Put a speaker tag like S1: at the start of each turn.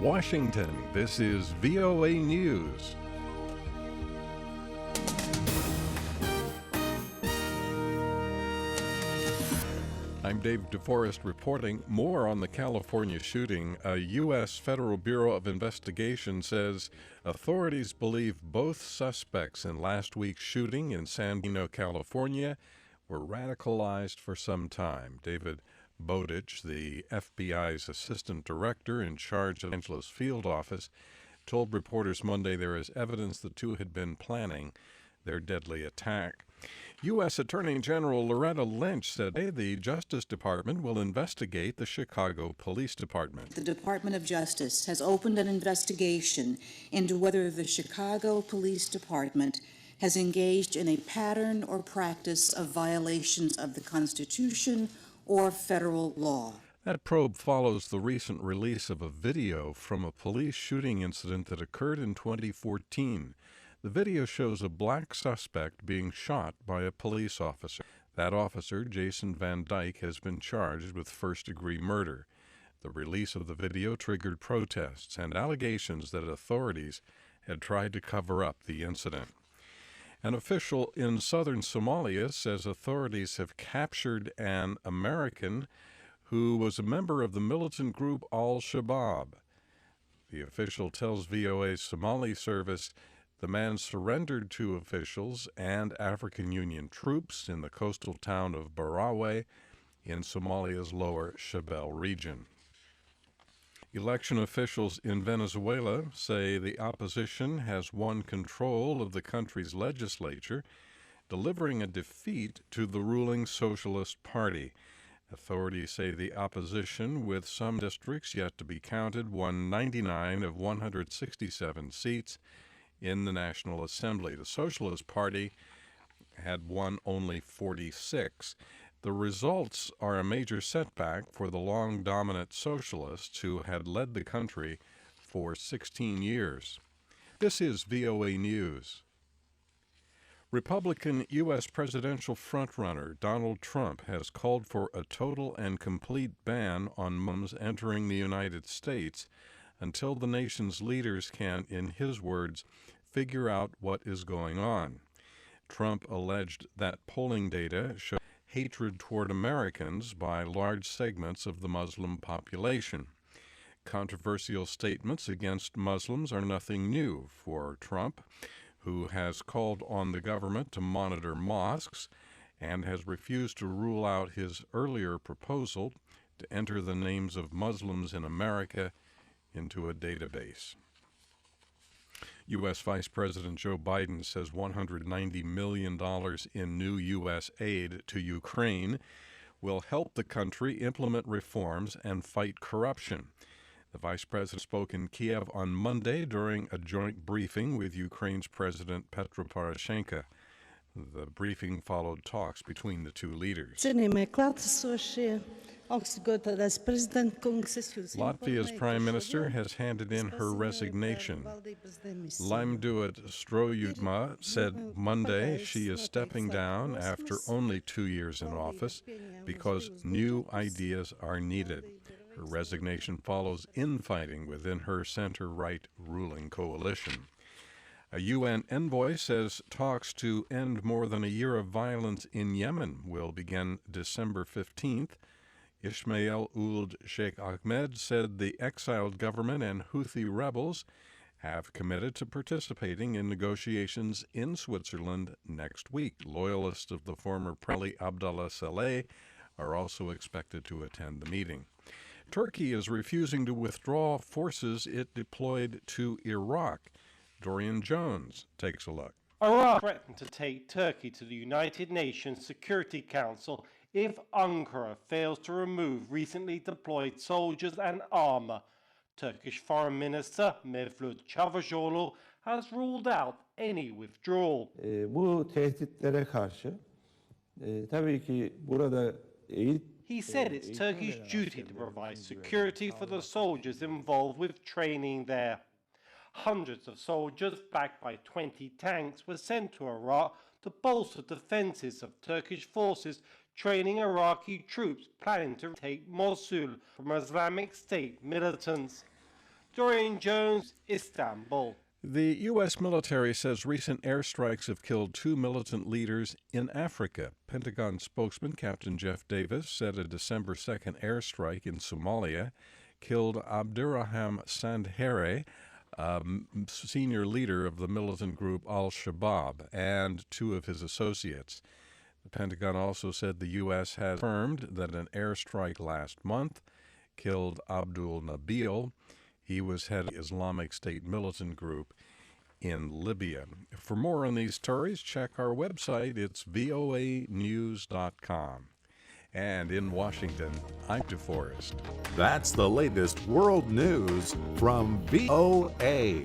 S1: Washington, this is VOA News. I'm David DeForest reporting more on the California shooting. A U.S. Federal Bureau of Investigation says authorities believe both suspects in last week's shooting in San Bernardino, California, were radicalized for some time. David Bowdich, the FBI's assistant director in charge of the Los Angeles field office, told reporters Monday there is evidence the two had been planning their deadly attack. U.S. Attorney General Loretta Lynch said the Justice Department will investigate the Chicago Police Department.
S2: The Department of Justice has opened an investigation into whether the Chicago Police Department has engaged in a pattern or practice of violations of the Constitution or federal law.
S1: That probe follows the recent release of a video from a police shooting incident that occurred in 2014. The video shows a black suspect being shot by a police officer. That officer, Jason Van Dyke, has been charged with first-degree murder. The release of the video triggered protests and allegations that authorities had tried to cover up the incident. An official in southern Somalia says authorities have captured an American who was a member of the militant group Al-Shabaab. The official tells VOA's Somali service the man surrendered to officials and African Union troops in the coastal town of Barawe in Somalia's lower Shabelle region. Election officials in Venezuela say the opposition has won control of the country's legislature, delivering a defeat to the ruling Socialist Party. Authorities say the opposition, with some districts yet to be counted, won 99 of 167 seats in the National Assembly. The Socialist Party had won only 46. The results are a major setback for the long dominant socialists who had led the country for 16 years. This is VOA News. Republican U.S. presidential frontrunner Donald Trump has called for a total and complete ban on Muslims entering the United States until the nation's leaders can, in his words, figure out what is going on. Trump alleged that polling data showed hatred toward Americans by large segments of the Muslim population. Controversial statements against Muslims are nothing new for Trump, who has called on the government to monitor mosques and has refused to rule out his earlier proposal to enter the names of Muslims in America into a database. U.S. Vice President Joe Biden says $190 million in new U.S. aid to Ukraine will help the country implement reforms and fight corruption. The vice president spoke in Kiev on Monday during a joint briefing with Ukraine's President Petro Poroshenko. The briefing followed talks between the two leaders. Latvia's prime minister has handed in her resignation. Laimduat Strojutma said Monday she is stepping down after only 2 years in office because new ideas are needed. Her resignation follows infighting within her center-right ruling coalition. A UN envoy says talks to end more than a year of violence in Yemen will begin December 15th. Ismail Ould Sheikh Ahmed said the exiled government and Houthi rebels have committed to participating in negotiations in Switzerland next week. Loyalists of the former President Abdullah Saleh are also expected to attend the meeting. Turkey is refusing to withdraw forces it deployed to Iraq. Dorian Jones takes a look.
S3: Iraq threatened to take Turkey to the United Nations Security Council if Ankara fails to remove recently deployed soldiers and armor. Turkish Foreign Minister Mevlut Çavuşoğlu has ruled out any withdrawal.
S4: Bu tehditlere karşı tabii ki burada
S3: He said it's Turkey's duty to provide security for the soldiers involved with training there. Hundreds of soldiers, backed by 20 tanks, were sent to Iraq to bolster defenses of Turkish forces training Iraqi troops planning to take Mosul from Islamic State militants. Dorian Jones, Istanbul.
S1: The U.S. military says recent airstrikes have killed 2 militant leaders in Africa. Pentagon spokesman Captain Jeff Davis said a December 2nd airstrike in Somalia killed Abdurraham Sandhere, senior leader of the militant group Al-Shabaab, and 2 of his associates. The Pentagon also said the U.S. has confirmed that an airstrike last month killed Abdul Nabil. He was head of the Islamic State militant group in Libya. For more on these stories, check our website. It's voanews.com. And in Washington, I'm DeForest.
S5: That's the latest world news from VOA.